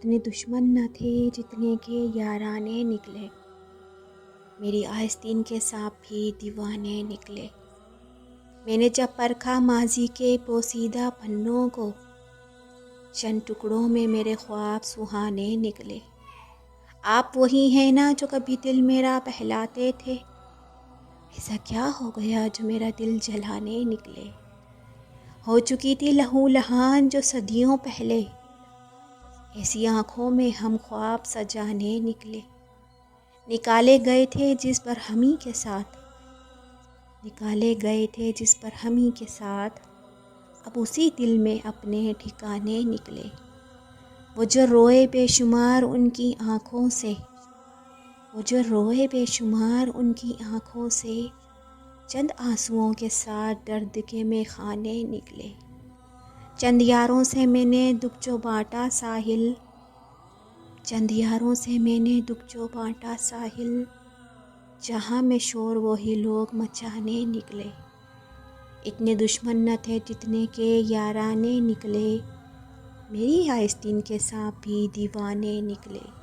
उतने दुश्मन न थे जितने के याराने निकले। मेरी आस्तीन के सांप भी दीवाने निकले। मैंने जब परखा माजी के पोसीदा पन्नों को, चंद टुकड़ों में मेरे ख्वाब सुहाने निकले। आप वही हैं ना जो कभी दिल मेरा बहलाते थे। ऐसा क्या हो गया जो मेरा दिल जलाने निकले। हो चुकी थी लहू लहान जो सदियों पहले, ऐसी आँखों में हम ख्वाब सजाने निकले। निकाले गए थे जिस बरहमी के साथ, निकाले गए थे जिस बरहमी के साथ, अब उसी दिल में अपने ठिकाने निकले। वो जो रोए बेशुमार उनकी आँखों से, वो जो रोए बेशुमार उनकी आँखों से, चंद आंसुओं के साथ दर्द के मेखाने निकले। चंद यारों से मैंने दुख जो बांटा साहिल, चंद यारों से मैंने दुख जो बांटा साहिल, जहाँ में शोर वही लोग मचाने निकले। इतने दुश्मन न थे जितने के याराने निकले। मेरी आस्तीन के सांप भी दीवाने निकले।